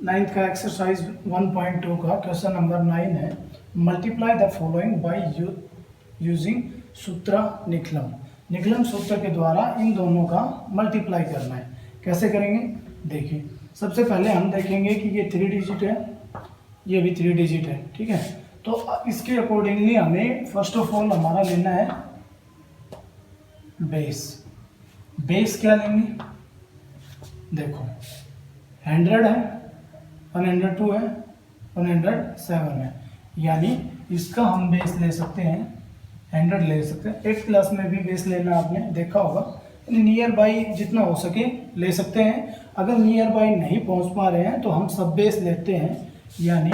Ninth का exercise 1.2 का question number 9 है। Multiply the following by using सूत्र निकलम। निकलम सूत्र के द्वारा इन दोनों का मल्टीप्लाई करना है। कैसे करेंगे देखिए। सबसे पहले हम देखेंगे कि ये 3 डिजिट है, ये भी 3 डिजिट है, ठीक है। तो इसके अकॉर्डिंगली हमें फर्स्ट ऑफ ऑल हमारा लेना है बेस। बेस क्या लेंगे देखो, 100 है, 102 है, 107 है, यानी इसका हम बेस ले सकते हैं 100 ले सकते हैं। 8th क्लास में भी बेस लेना आपने देखा होगा, नियर बाई जितना हो सके ले सकते हैं। अगर नियर बाई नहीं पहुंच पा रहे हैं तो हम सब बेस लेते हैं, यानी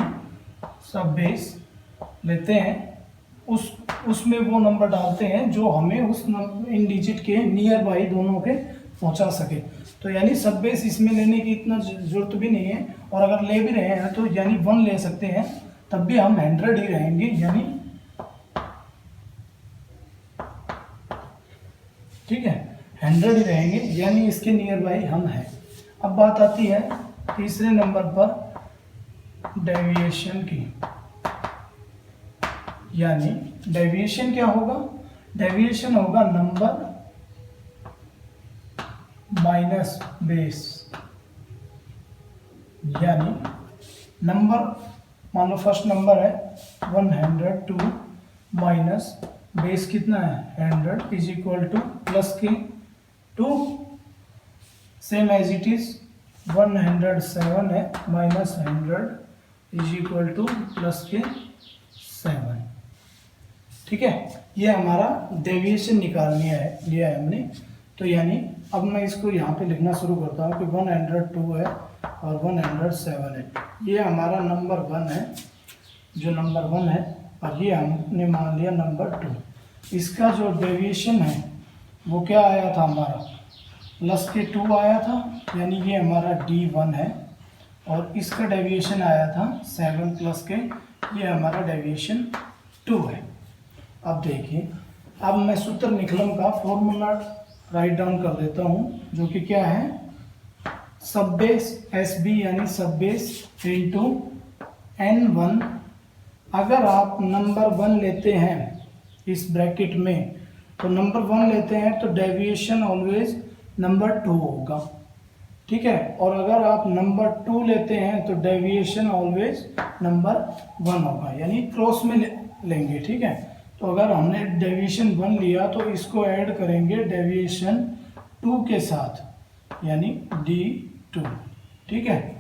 सब बेस लेते हैं, उसमें वो नंबर डालते हैं जो हमें उस इन डिजिट के नियर बाई दोनों के पहुंचा सके। तो यानी सब बेस इसमें लेने की इतना ज़रूरत भी नहीं है, और अगर ले भी रहे हैं तो यानी 1 ले सकते हैं, तब भी हम 100 ही रहेंगे, यानी ठीक है 100 ही रहेंगे, यानी इसके नियर बाई हम हैं। अब बात आती है तीसरे नंबर पर डेविएशन की, यानी डेविएशन क्या होगा, डेविएशन होगा नंबर माइनस बेस। यानी नंबर मान लो फर्स्ट नंबर है 102 माइनस बेस कितना है 100 इज इक्वल टू प्लस के 2, सेम एज इट इज 107 है minus 100 is equal two plus के 7, ठीक है। ये हमारा डेविएशन निकालनी है, लिया है हमने। तो यानी अब मैं इसको यहाँ पे लिखना शुरू करता हूँ कि 102 है और 107 है, ये हमारा नंबर 1 है, जो नंबर 1 है, और ये हमने मान लिया नंबर 2। इसका जो डेविएशन है वो क्या आया था हमारा, प्लस के 2 आया था, यानी ये हमारा D1 है, और इसका डेविएशन आया था 7 प्लस के, ये हमारा डेविएशन 2 है। अब देखिए, अब मैं सूत्र निकलम का फॉर्मूला राइट डाउन कर देता हूँ, जो कि क्या है, सब बेस SB यानी सब बेस इंटू N1। अगर आप नंबर 1 लेते हैं इस ब्रैकेट में, तो नंबर 1 लेते हैं तो डेविएशन ऑलवेज नंबर 2 होगा, ठीक है। और अगर आप नंबर 2 लेते हैं तो डेविएशन ऑलवेज नंबर 1 होगा, यानी क्रॉस में लेंगे, ठीक है। तो अगर हमने डेविएशन 1 लिया तो इसको ऐड करेंगे डेविएशन 2 के साथ, यानी D2, ठीक है।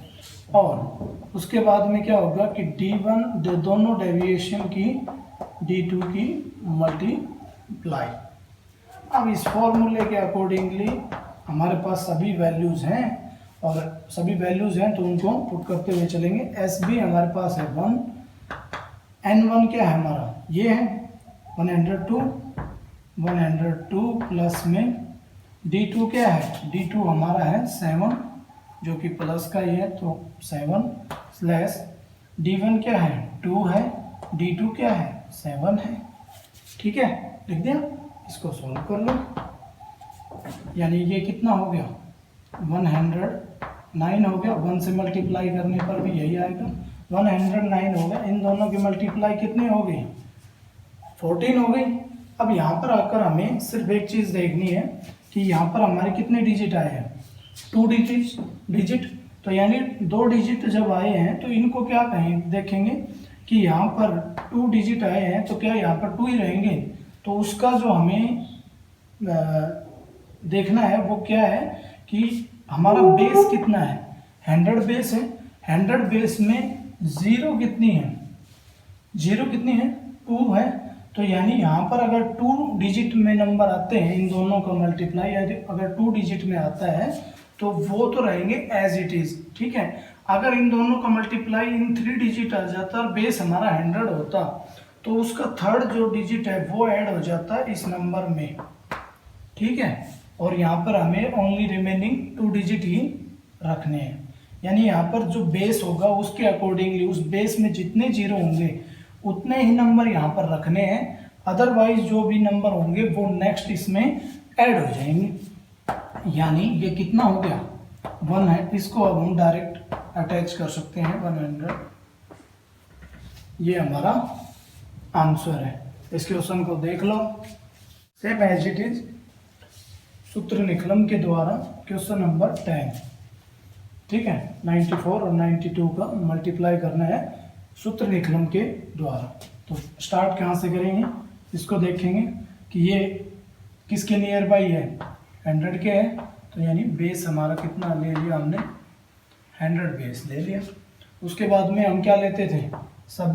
और उसके बाद में क्या होगा कि D1 दोनों डेविएशन की D2 की मल्टीप्लाई। अब इस फॉर्मूले के अकॉर्डिंगली हमारे पास सभी वैल्यूज़ हैं, और सभी वैल्यूज़ हैं तो उनको पुट करते हुए चलेंगे। SB हमारे पास है 1, N1 क्या है हमारा, ये है 102 प्लस में D2 क्या है, D2 हमारा है 7, जो कि प्लस का ही है, तो 7 स्लैश D1 क्या है 2 है, D2 क्या है 7 है, ठीक है। लिख दिया, इसको सॉल्व कर लो, यानी ये कितना हो गया 109 हो गया, 1 से मल्टीप्लाई करने पर भी यही आएगा, 109 हो गया। इन दोनों की मल्टीप्लाई कितनी हो गई 14 हो गई। अब यहाँ पर आकर हमें सिर्फ एक चीज़ देखनी है कि यहाँ पर हमारे कितने डिजिट आए हैं, 2 डिजिट। तो यानी 2 डिजिट जब आए हैं तो इनको क्या कहें, देखेंगे कि यहाँ पर 2 डिजिट आए हैं तो क्या यहाँ पर 2 ही रहेंगे। तो उसका जो हमें देखना है वो क्या है कि हमारा बेस कितना है, 100 बेस है, 100 बेस में 0 कितनी है, 0 कितनी है 2 है। तो यानी यहाँ पर अगर 2 डिजिट में नंबर आते हैं, इन दोनों का मल्टीप्लाई अगर 2 डिजिट में आता है तो वो तो रहेंगे एज इट इज, ठीक है। अगर इन दोनों का मल्टीप्लाई इन 3 डिजिट आ जाता और बेस हमारा 100 होता, तो उसका थर्ड जो डिजिट है वो ऐड हो जाता इस नंबर में, ठीक है। और यहाँ पर हमें ओनली रिमेनिंग 2 डिजिट ही रखने हैं, यानी यहाँ पर जो बेस होगा उसके अकॉर्डिंगली उस बेस में जितने 0 होंगे उतने ही नंबर यहाँ पर रखने हैं, अदरवाइज जो भी नंबर होंगे वो नेक्स्ट इसमें ऐड हो जाएंगे। यानी ये कितना हो गया 1 है, इसको अब हम डायरेक्ट अटैच कर सकते हैं 100। ये हमारा आंसर है। इस क्वेश्चन को देख लो, सेम एज इट इज सूत्र निकलम के द्वारा क्वेश्चन नंबर 10। ठीक है, 94 और 92 का मल्टीप्लाई करना है सूत्र निकलम के द्वारा। तो स्टार्ट कहाँ से करेंगे, इसको देखेंगे कि ये किसके नियर बाई है, 100 के है, तो यानी बेस हमारा कितना ले लिया हमने, 100 बेस ले लिया। उसके बाद में हम क्या लेते थे, सब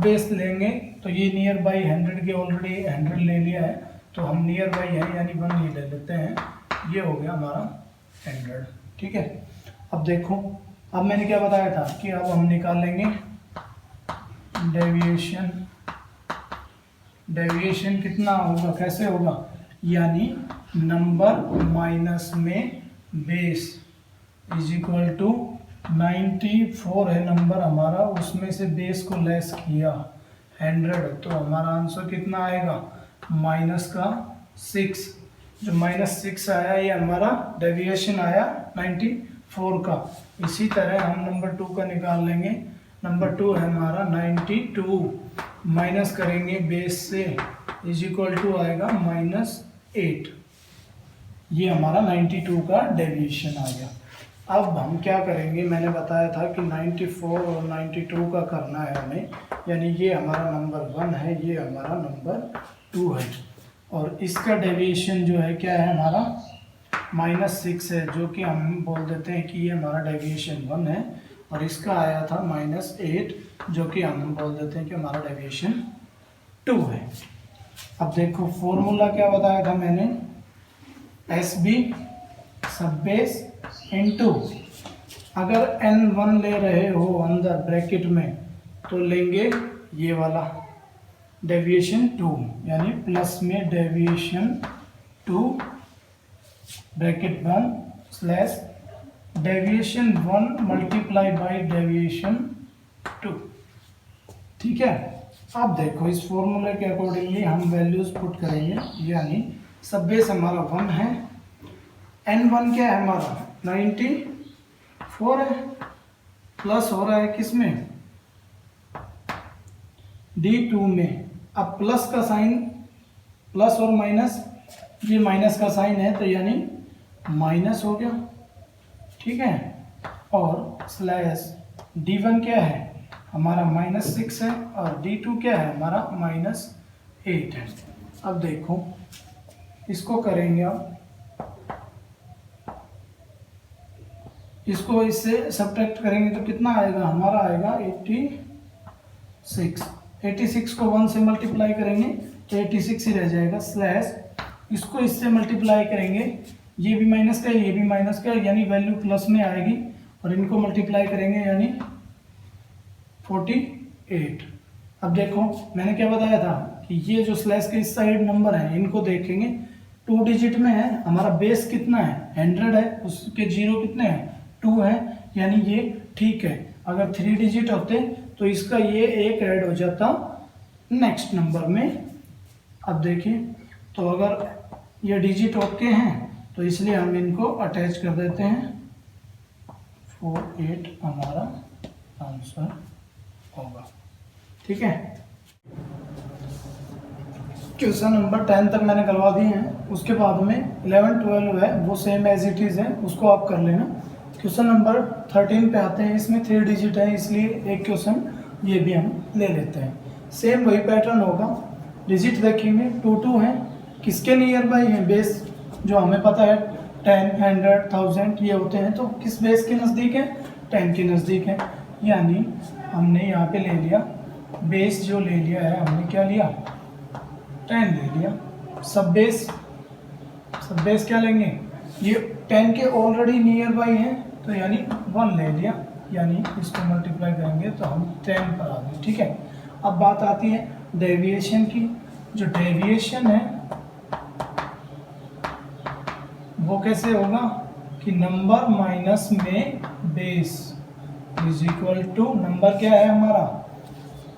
बेस लेंगे, तो ये नियर बाई 100 के ऑलरेडी 100 ले लिया है, तो हम नियर बाई है यानी 1 ही ले लेते हैं। ये हो गया हमारा 100। ठीक है, अब देखो, अब मैंने क्या बताया था कि अब हम निकालेंगे डेविएशन कितना होगा, कैसे होगा, यानी नंबर माइनस में बेस इज इक्वल टू 94 है नंबर हमारा, उसमें से बेस को लेस किया 100, तो हमारा आंसर कितना आएगा, माइनस का 6। जो -6 आया ये हमारा डेविएशन आया 94 का। इसी तरह हम नंबर 2 का निकाल लेंगे। नंबर 2 है हमारा 92, माइनस करेंगे बेस से, इज इक्वल टू आएगा -8। ये हमारा 92 का डेविएशन आ गया। अब हम क्या करेंगे, मैंने बताया था कि 94 और 92 का करना है हमें, यानी ये हमारा नंबर 1 है, ये हमारा नंबर 2 है, और इसका डेविएशन जो है क्या है हमारा -6 है, जो कि हम बोल देते हैं कि ये हमारा डेविएशन 1 है, और इसका आया था -8, जो कि हम बोल देते हैं कि हमारा डेविएशन 2 है। अब देखो फॉर्मूला क्या बताया था मैंने, SB सब बेस इनटू, अगर N1 ले रहे हो अंदर ब्रैकेट में तो लेंगे ये वाला डेविएशन 2, यानी प्लस में deviation 2 bracket 1 slash deviation 1 multiply by deviation 2। ठीक है, अब देखो इस फॉर्मूले के अकॉर्डिंगली हम वैल्यूज पुट करेंगे, यानी सब बेस हमारा 1 है, N1 क्या है हमारा 94 है, प्लस हो रहा है किसमें, D2 में। अब प्लस का साइन, प्लस और माइनस, ये माइनस का साइन है तो यानी माइनस हो गया। ठीक है, और स्लैश D1 क्या है हमारा -6 है, और D2 क्या है हमारा -8 है। अब देखो इसको करेंगे, अब इसको इससे सब्ट्रैक्ट करेंगे तो कितना आएगा हमारा, आएगा 86। 86 को 1 से मल्टीप्लाई करेंगे तो 86 ही रह जाएगा, स्लैश इसको इससे मल्टीप्लाई करेंगे, ये भी माइनस का ये भी माइनस का, यानी वैल्यू प्लस में आएगी, और इनको मल्टीप्लाई करेंगे यानी 48। अब देखो मैंने क्या बताया था कि ये जो स्लैश के इस साइड नंबर है इनको देखेंगे, 2 डिजिट में है, हमारा बेस कितना है 100 है, उसके जीरो कितने हैं 2 है, यानी ये ठीक है। अगर 3 डिजिट होते तो इसका ये एक ऐड हो जाता नेक्स्ट नंबर में। अब देखिए, तो अगर ये डिजिट ओके हैं तो इसलिए हम इनको अटैच कर देते हैं, 48 हमारा आंसर होगा। ठीक है, क्वेश्चन नंबर 10 तक मैंने करवा दिए हैं, उसके बाद में 11 12 है वो सेम एज इट इज़ है, उसको आप कर लेना। क्वेश्चन नंबर 13 पे आते हैं, इसमें 3 डिजिट है इसलिए एक क्वेश्चन ये भी हम ले लेते हैं। सेम वही पैटर्न होगा, डिजिट देखेंगे 2 2 है, किसके नियर बाई है, बेस जो हमें पता है 10 100 1000 ये होते हैं, तो किस बेस के नज़दीक है 10 के नज़दीक है, यानी हमने यहाँ पे ले लिया बेस, जो ले लिया है हमने क्या लिया 10 ले लिया। सब बेस क्या लेंगे, ये 10 के ऑलरेडी नियर बाई है तो यानी 1 ले लिया, यानी इसको मल्टीप्लाई करेंगे तो हम 10 पर आ गए। ठीक है, अब बात आती है डेविएशन की। जो डेविएशन है वो कैसे होगा कि नंबर माइनस में base is equal to, number क्या है हमारा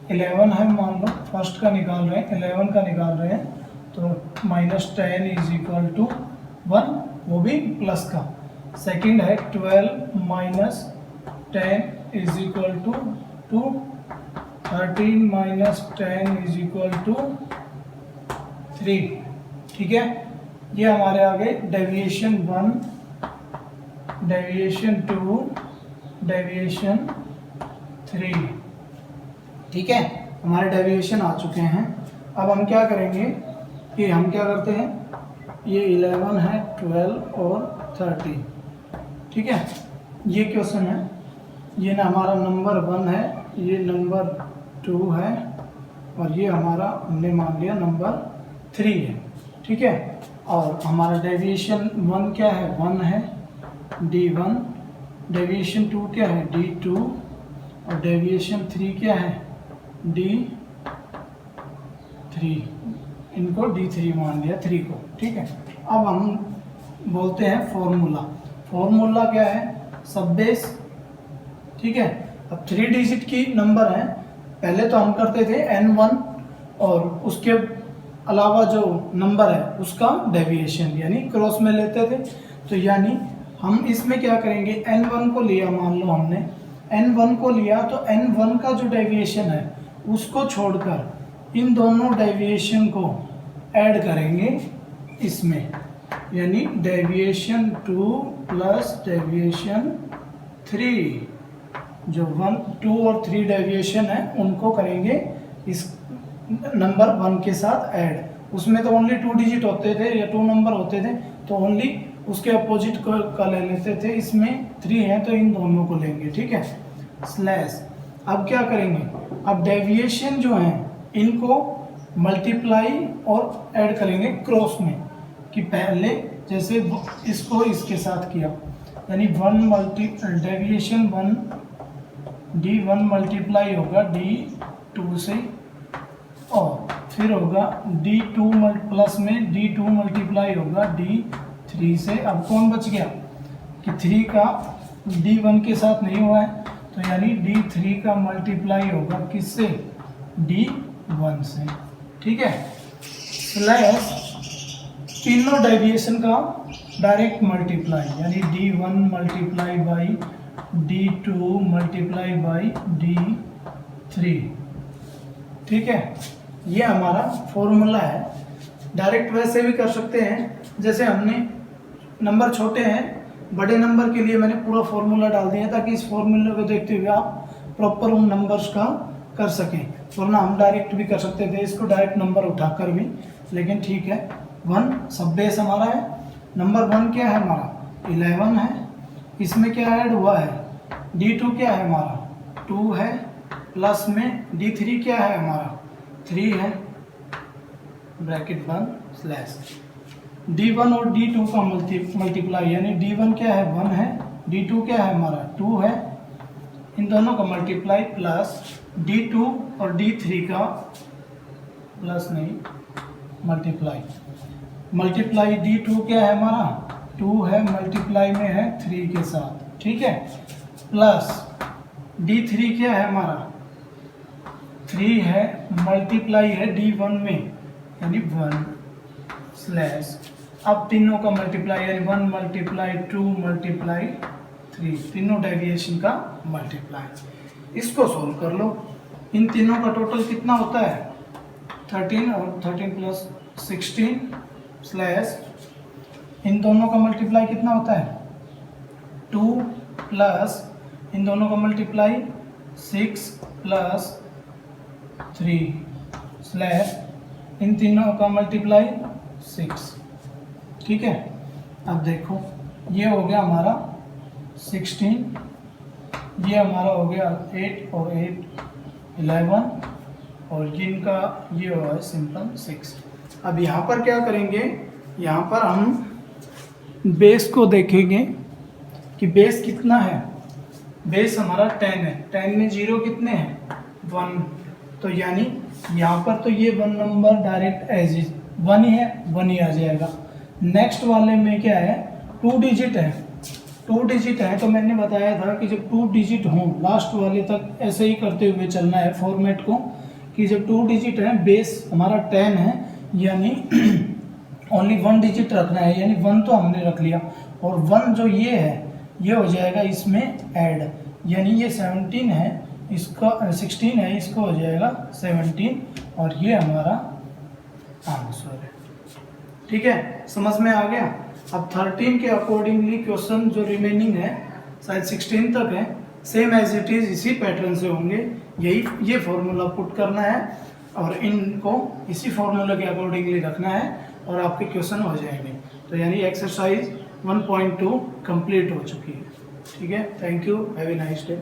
11 है, मान लो फर्स्ट का निकाल रहे हैं 11 का निकाल रहे हैं, तो -10 इज इक्वल टू 1, वो भी प्लस का। सेकंड है 12 minus 10 is equal to 2, 13 minus 10 is equal to 3। ठीक है, ये हमारे आ गए डेविएशन 1, डेविएशन 2, डेविएशन 3। ठीक है, हमारे डेविएशन आ चुके हैं। अब हम क्या करेंगे कि हम क्या करते हैं, ये 11 है, 12 और 13। ठीक है, ये क्वेश्चन है, ये ना हमारा नंबर 1 है, ये नंबर 2 है, और ये हमारा हमने मान लिया नंबर 3 है। ठीक है, और हमारा डेविएशन 1 क्या है, 1 है, D1, डेविएशन 2 क्या है, D2, और डेविएशन 3 क्या है, D3। इनको D3 मान लिया, 3 को। ठीक है, अब हम बोलते हैं फॉर्मूला। फॉर्मूला क्या है, सब बेस। ठीक है, अब 3 डिजिट की नंबर है, पहले तो हम करते थे N1 और उसके अलावा जो नंबर है उसका डेविएशन यानी क्रॉस में लेते थे। तो यानी हम इसमें क्या करेंगे, N1 को लिया, मान लो हमने N1 को लिया, तो N1 का जो डेविएशन है उसको छोड़कर इन दोनों डेविएशन को ऐड करेंगे इसमें, यानी डेविएशन 2 प्लस डेविएशन 3, जो 1, 2 और 3 डेविएशन है उनको करेंगे इस नंबर 1 के साथ ऐड। उसमें तो ओनली 2 डिजिट होते थे या 2 नंबर होते थे, तो ओनली उसके अपोजिट का ले लेते थे। इसमें 3 है तो इन दोनों को लेंगे। ठीक है, स्लैश। अब क्या करेंगे, अब डेविएशन जो है इनको मल्टीप्लाई और ऐड करेंगे क्रॉस में, कि पहले जैसे इसको इसके साथ किया, यानी 1 डेविएशन 1 D1 मल्टीप्लाई होगा D2 से, और फिर होगा D2 प्लस में D2 मल्टीप्लाई होगा D3 से। अब कौन बच गया कि 3 का D1 के साथ नहीं हुआ है, तो यानी D3 का मल्टीप्लाई होगा किससे, D1 से। ठीक है, स्लैश तीनों डेविएशन का डायरेक्ट मल्टीप्लाई, यानी D1 multiply by D2 multiply by D3। ठीक है, ये हमारा फॉर्मूला है। डायरेक्ट वैसे भी कर सकते हैं, जैसे हमने नंबर छोटे हैं, बड़े नंबर के लिए मैंने पूरा फॉर्मूला डाल दिया ताकि इस फॉर्मूले को देखते हुए आप प्रॉपर उन नंबर्स का कर सकें, वरना हम डायरेक्ट भी कर सकते थे इसको, डायरेक्ट नंबर उठाकर भी। लेकिन ठीक है, 1 सब बेस हमारा है। नंबर 1 क्या है हमारा, 11 है, इसमें क्या ऐड हुआ है, D2 क्या है हमारा, 2 है, प्लस में D3 क्या है हमारा, 3 है, ब्रैकेट बंद, स्लैश। D1 और D2 का मल्टीप्लाई, यानी D1 क्या है, 1 है, D2 क्या है हमारा, 2 है, इन दोनों का मल्टीप्लाई प्लस D2 और D3 का प्लस नहीं मल्टीप्लाई, मल्टीप्लाई D2 क्या है हमारा, 2 है, मल्टीप्लाई में है 3 के साथ। ठीक है, प्लस D3 क्या है हमारा, 3 है, मल्टीप्लाई है D1 में यानी 1, स्लैश। अब तीनों का मल्टीप्लाई, यानी 1 मल्टीप्लाई 2 मल्टीप्लाई 3, तीनों डेविएशन का मल्टीप्लाई। इसको सोल्व कर लो, इन तीनों का टोटल कितना होता है, 13, और 13 प्लस 16, स्लैश इन दोनों का मल्टीप्लाई कितना होता है, 2 प्लस इन दोनों का मल्टीप्लाई 6 प्लस 3, स्लैश इन तीनों का मल्टीप्लाई 6। ठीक है, अब देखो ये हो गया हमारा 16, ये हमारा हो गया 8 और 8 11, और जिनका ये हुआ है सिंपल 6। अब यहाँ पर क्या करेंगे, यहाँ पर हम बेस को देखेंगे कि बेस कितना है। बेस हमारा 10 है, 10 में 0 कितने हैं, 1, तो यानी यहाँ पर तो ये 1 नंबर डायरेक्ट एज इज 1 ही है, 1 ही आ जाएगा। नेक्स्ट वाले में क्या है, 2 डिजिट है, 2 डिजिट है, तो मैंने बताया था कि जब 2 डिजिट हों लास्ट वाले तक ऐसे ही करते हुए चलना है फॉर्मेट को, कि जब 2 डिजिट है, बेस हमारा 10 है, यानी ओनली 1 डिजिट रखना है, यानी 1 तो हमने रख लिया, और 1 जो ये है ये हो जाएगा इसमें ऐड, यानी ये 17 है, इसका 16 है, इसको हो जाएगा 17 और ये हमारा आंसर है। ठीक है, समझ में आ गया। अब 13 के अकॉर्डिंगली क्वेश्चन जो रिमेनिंग है शायद 16 तक है, सेम एज इट इज इसी पैटर्न से होंगे। यही ये फॉर्मूला पुट करना है और इनको इसी फॉर्मूला के अकॉर्डिंगली रखना है और आपके क्वेश्चन हो जाएंगे। तो यानी एक्सरसाइज 1.2 कंप्लीट हो चुकी है। ठीक है, thank you, have a nice day.